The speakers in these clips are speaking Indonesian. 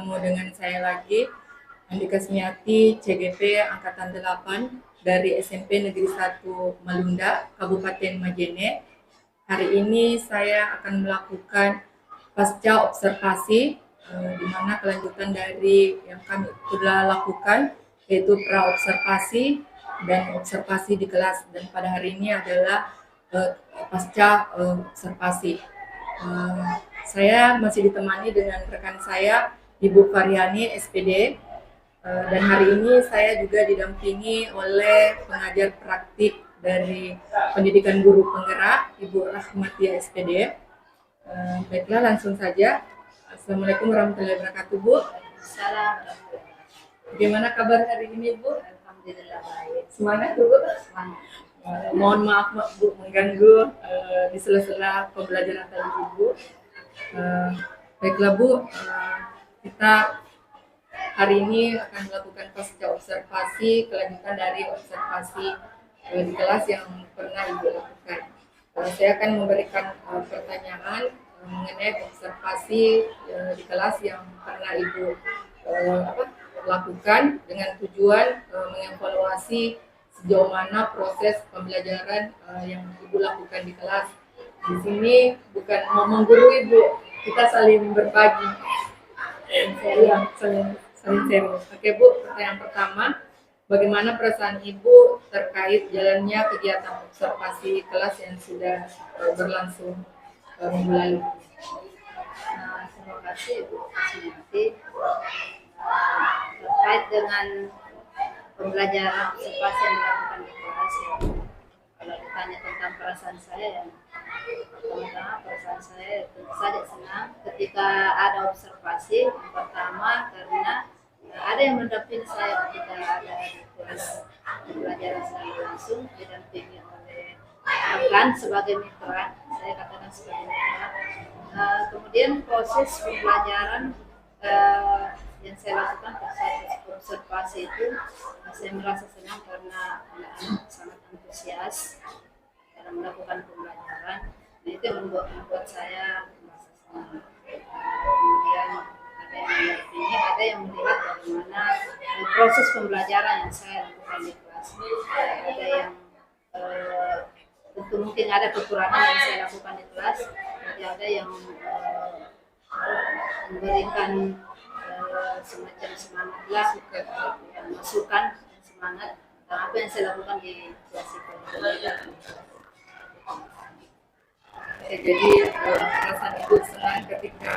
bertemu dengan saya lagi, Andika Semiati, CGP Angkatan 8 dari SMP Negeri 1 Malunda, Kabupaten Majene. Hari ini saya akan melakukan pasca observasi, di mana kelanjutan dari yang kami telah lakukan, yaitu pra-observasi dan observasi di kelas. Dan pada hari ini adalah pasca observasi. Saya masih ditemani dengan rekan saya, Ibu Faryani, SPD, dan hari ini saya juga didampingi oleh pengajar praktik dari Pendidikan Guru Penggerak, Ibu Rahmatia, SPD. Baiklah, langsung saja. Assalamualaikum warahmatullahi wabarakatuh, Bu. Salam. Bagaimana kabar hari ini, Bu? Alhamdulillah baik. Semangat, Bu. Semangat. Mohon maaf, Bu, mengganggu di sela-sela pembelajaran tadi, Ibu. Baiklah, Bu, kita hari ini akan melakukan pasca observasi, kelanjutan dari observasi di kelas yang pernah Ibu lakukan. Saya akan memberikan pertanyaan mengenai observasi di kelas yang pernah Ibu lakukan dengan tujuan mengevaluasi sejauh mana proses pembelajaran yang Ibu lakukan di kelas. Di sini bukan mau menggurui, Bu, kita saling berbagi. Saling sharing. Oke, Bu, pertanyaan pertama, bagaimana perasaan Ibu terkait jalannya kegiatan observasi kelas yang sudah berlangsung minggu lalu? Terima kasih Bu Simiati. Terkait dengan pembelajaran observasi yang dilakukan di kelas, ya, kalau ditanya tentang perasaan saya, ya, pertama perasaan saya tentu saja senang ketika ada observasi. Yang pertama karena ada yang mendampingi saya ketika ada di kelas pembelajaran secara langsung, didampingi oleh rekan sebagai mitra, saya katakan sebagai mitra. Kemudian proses pembelajaran yang saya lakukan saat observasi itu, saya merasa senang karena anak-anak sangat antusias dalam melakukan pembelajaran. Nah, itu yang membuat saya merasa senang. Kemudian ada yang mendampingi, ada yang melihat bagaimana proses pembelajaran yang saya lakukan di kelas. Ada yang tentu mungkin ada kekurangan yang saya lakukan di kelas, jadi ada yang memberikan semacam semangatlah, masukan semangat tentang apa yang saya lakukan di kelas itu. Jadi perasaan Ibu senang ketika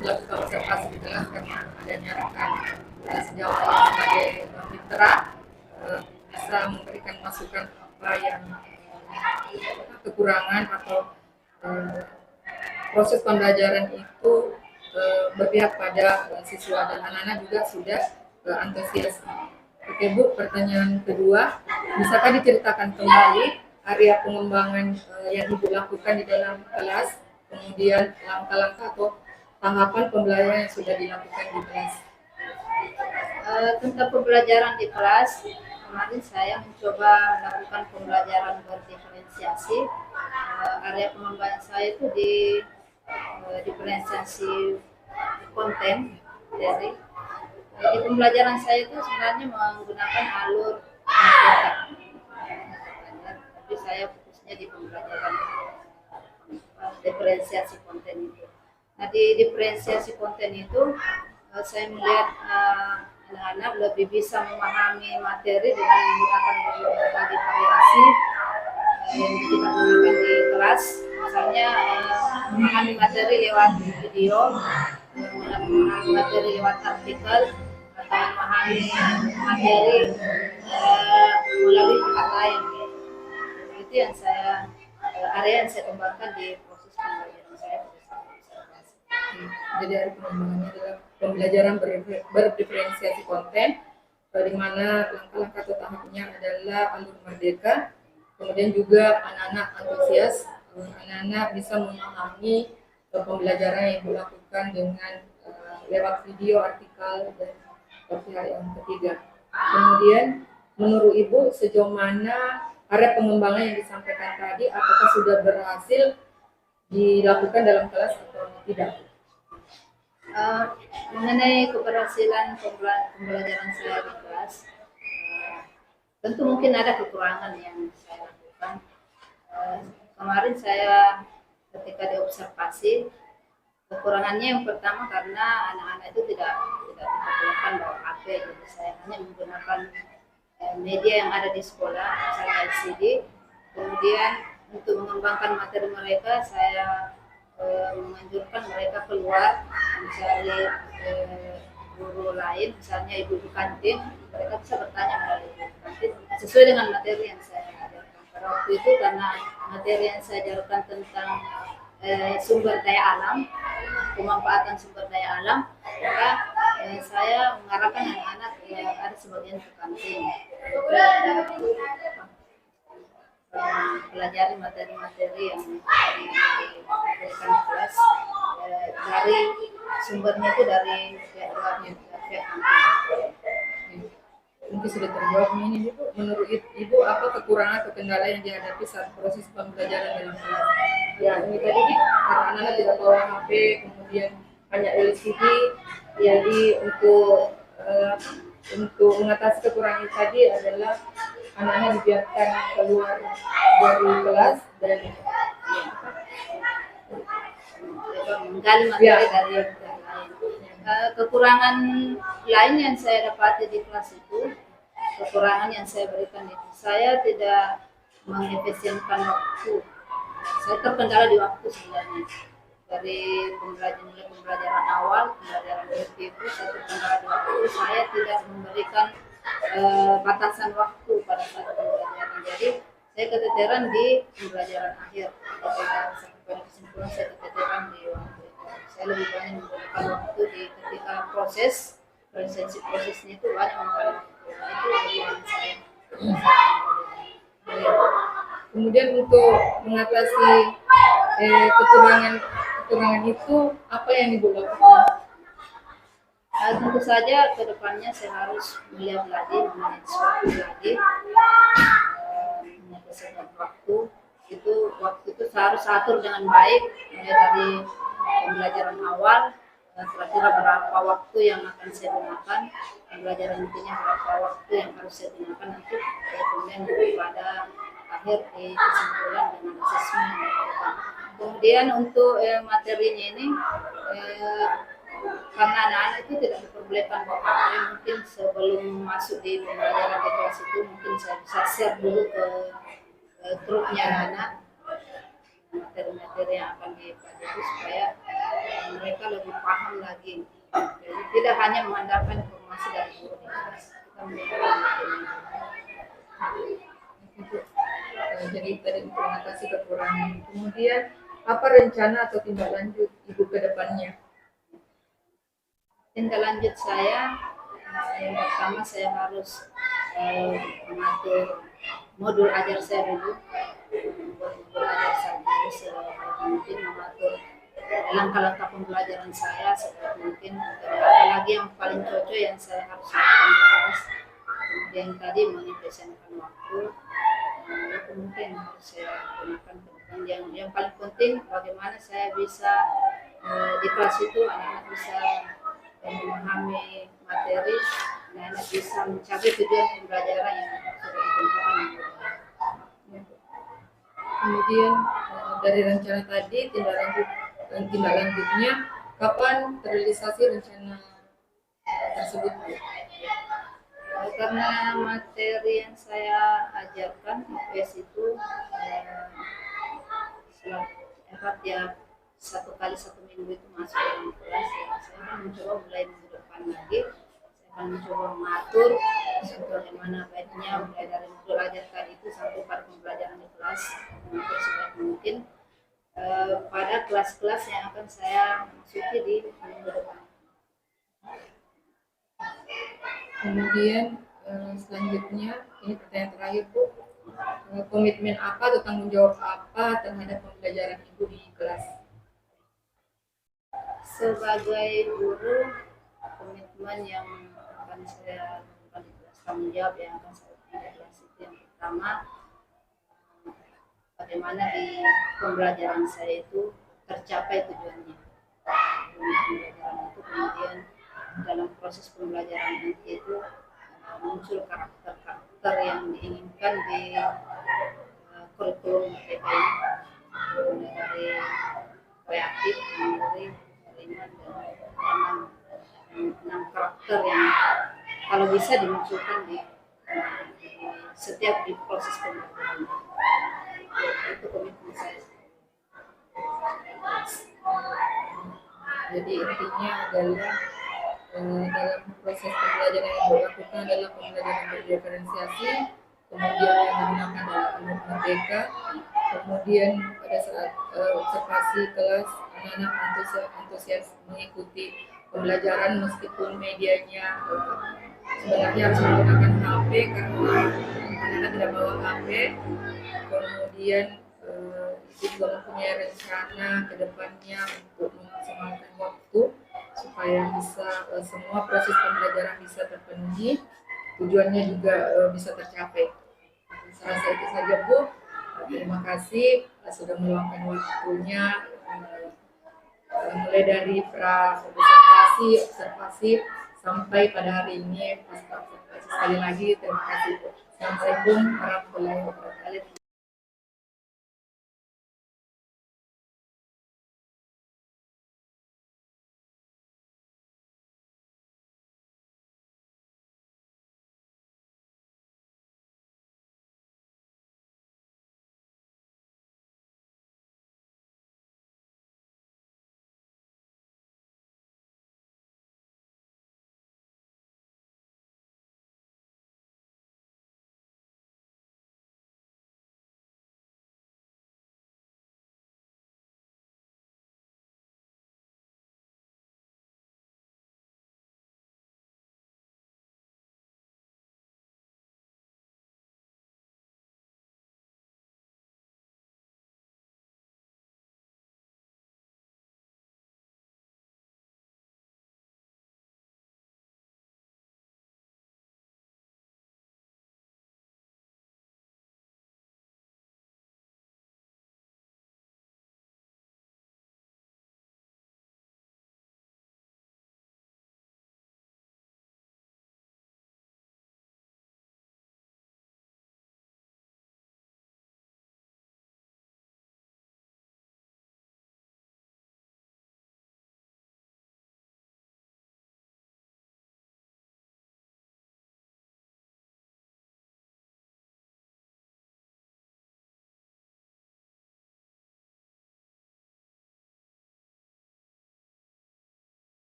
melakukan observasi di kelas karena adanya rekan sejauh ini sebagai mitra bisa memberikan masukan apa yang kekurangan atau proses pembelajaran itu berpihak pada siswa dan anak-anak juga sudah antusias. Oke, Bu, pertanyaan kedua, bisakah diceritakan kembali area pengembangan yang Ibu lakukan di dalam kelas, kemudian langkah-langkah atau tahapan pembelajaran yang sudah dilakukan di kelas? Tentang pembelajaran di kelas, kemarin saya mencoba melakukan pembelajaran berdiferensiasi. Area pengembangan saya itu di diferensiasi konten. Jadi di pembelajaran saya itu sebenarnya menggunakan alur tapi saya fokusnya di pembelajaran diferensiasi konten itu. Nah, di diferensiasi konten itu saya melihat anak-anak lebih bisa memahami materi dengan menggunakan berbagai variasi yang kita gunakan di kelas. Misalnya memahami materi lewat video, memahami materi lewat artikel, atau memahami materi melalui pihak lain. Itu yang area yang saya kembangkan di proses pembelajaran saya. Jadi area pengembangannya adalah pembelajaran berdiferensiasi konten, di mana langkah-langkah atau tahapnya adalah alur merdeka, kemudian juga anak-anak antusias, anak-anak bisa memahami pembelajaran yang dilakukan dengan lewat video, artikel, dan pihak yang ketiga. Kemudian menurut Ibu sejauh mana area pengembangan yang disampaikan tadi, apakah sudah berhasil dilakukan dalam kelas atau tidak? Eh, mengenai keberhasilan pembelajaran saya di kelas, eh, tentu mungkin ada kekurangan yang saya lakukan. Eh, Kemarin saya ketika diobservasi, kekurangannya yang pertama karena anak-anak itu tidak diperbolehkan bawa HP, jadi saya hanya menggunakan media yang ada di sekolah, misalnya LCD. Kemudian untuk mengembangkan materi mereka, saya menganjurkan mereka keluar mencari guru lain, misalnya ibu-ibu kantin. Mereka bisa bertanya melalui ibu kantin sesuai dengan materi yang saya ajarkan. Pada waktu itu karena materi yang saya ajarkan tentang sumber daya alam, pemanfaatan sumber daya alam, maka saya mengarahkan anak-anak yang ada sebagian ke kantin pelajari materi-materi yang diberikan di kelas dari sumbernya itu dari pihak luarnya, dari pihak kantin. Mungkin sudah terjawab ini Ibu. Menurut Ibu apa kekurangan atau kendala yang dihadapi saat proses pembelajaran dalam kelas? Ya ini tadi karena anak-anak tidak bawa HP, kemudian hanya LCD. Jadi untuk mengatasi kekurangan tadi adalah anak-anak dibiarkan keluar dari kelas dan menggali materi dari yang lain. Kekurangan lain yang saya dapati di kelas itu, kekurangan yang saya berikan itu, saya tidak mengefisienkan waktu. Saya terkendala di waktu sebenarnya. Dari pembelajaran awal, pembelajaran inti itu saya terkendala di waktu. Saya tidak memberikan batasan waktu pada saat pembelajaran. Jadi saya keteteran di pembelajaran akhir. Ketika sampai pada kesimpulan saya keteteran di waktu itu. Saya lebih banyak menggunakan waktu di ketika prosesnya itu banyak menggunakan waktu. Itu kekurangan saya. kemudian untuk mengatasi kekurangan itu apa yang Ibu lakukan? Tentu saja ke depannya saya harus melihat lagi, memanage waktu lagi, menyelesaikan waktu itu saya harus atur dengan baik, mulai dari pembelajaran awal, kira-kira berapa waktu yang akan saya gunakan, pembelajaran intinya berapa waktu yang harus saya gunakan nanti, kemudian pada akhir di kesimpulan dengan asesmen. Kemudian untuk materinya ini, karena anak-anak itu tidak diperbolehkan bawa HP, mungkin sebelum masuk di pembelajaran di kelas itu mungkin saya bisa share dulu ke grupnya anak materi-materi yang akan dipelajari supaya mereka lebih paham lagi. Jadi tidak hanya mengandalkan informasi dari guru di kelas, kita menggunakan Jadi tadi untuk mengatasi kekurangan. Kemudian apa rencana atau tindak lanjut Ibu ke depannya? tindak lanjut saya, yang pertama saya harus mengatur modul ajar saya dulu, mungkin mengatur langkah-langkah pembelajaran saya seperti mungkin ada lagi yang paling cocok yang saya harus lakukan di kelas. Kemudian tadi mengefisienkan waktu, itu mungkin harus saya gunakan ke depan. Yang paling penting bagaimana saya bisa di kelas itu anak-anak bisa memahami materi, anak-anak bisa mencapai tujuan pembelajaran yang sudah ditentukan. Kemudian dari rencana tadi tindak lanjutnya kapan terrealisasi rencana tersebut? Karena materi yang saya ajarkan UPS itu tiap 1 kali 1 minggu itu masuk dalam kelas, ya. Saya akan mencoba mulai minggu depan lagi, saya akan mencoba mengatur bagaimana baiknya mulai dari modul ajar tadi itu sampai pada pembelajaran di kelas, mengatur sebaik mungkin pada kelas-kelas yang akan saya masuki di minggu depan. Kemudian selanjutnya ini pertanyaan terakhir Bu, komitmen apa atau tanggung jawab apa terhadap pembelajaran Ibu di kelas? Sebagai guru, komitmen yang akan saya lakukan di kelas, tanggung jawab yang akan saya lakukan di kelas itu yang pertama, bagaimana di pembelajaran saya itu tercapai tujuannya. Pembelajaran itu kemudian dalam proses pembelajaran nanti itu muncul karakter-karakter yang diinginkan di kurikulum mereka ini, mulai dari kreatif, dari ringan dan enam karakter yang kalau bisa dimunculkan di setiap di proses pembelajaran. Itu komitmen saya. Jadi intinya adalah dalam proses pembelajaran yang dilakukan adalah pembelajaran berdiferensiasi, kemudian yang digunakan adalah anak merdeka, kemudian pada saat observasi kelas anak-anak antusias mengikuti pembelajaran meskipun medianya sebenarnya harus menggunakan HP karena anak-anak tidak bawa HP. Kemudian itu juga mempunyai rencana ke depannya untuk memaksimalkan waktu supaya bisa semua proses pembelajaran bisa terpenuhi, tujuannya juga bisa tercapai. Saya rasa itu saja Bu. Terima kasih sudah meluangkan waktunya mulai dari observasi sampai pada hari ini pasca observasi. Sekali lagi terima kasih Bu. Assalamualaikum warahmatullahi wabarakatuh.